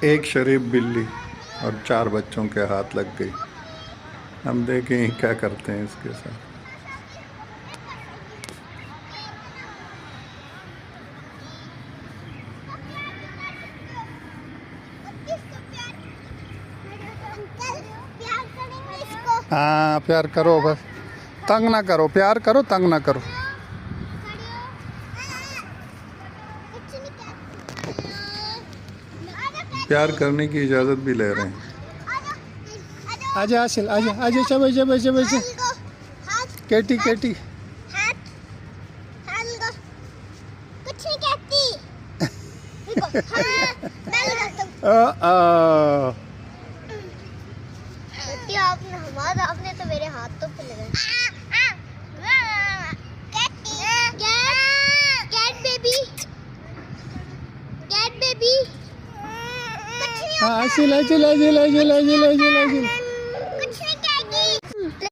एक शरीफ बिल्ली और 4 बच्चों के हाथ लग गई। हम देखें क्या करते हैं इसके साथ। हाँ प्यार करो, बस तंग ना करो, प्यार करो, तंग ना करो। प्यार करने की इजाज़त भी ले रहे हैं। आजा आसिल, आजा आजा, चबे चबे चबे चबे। केटी केटी कुछ नहीं कहती। आपने तो मेरे हाथ तो फुल गए। Cat baby, cat baby. आसिल आसिल आसिल आसिल आसिल आसिल आसिल।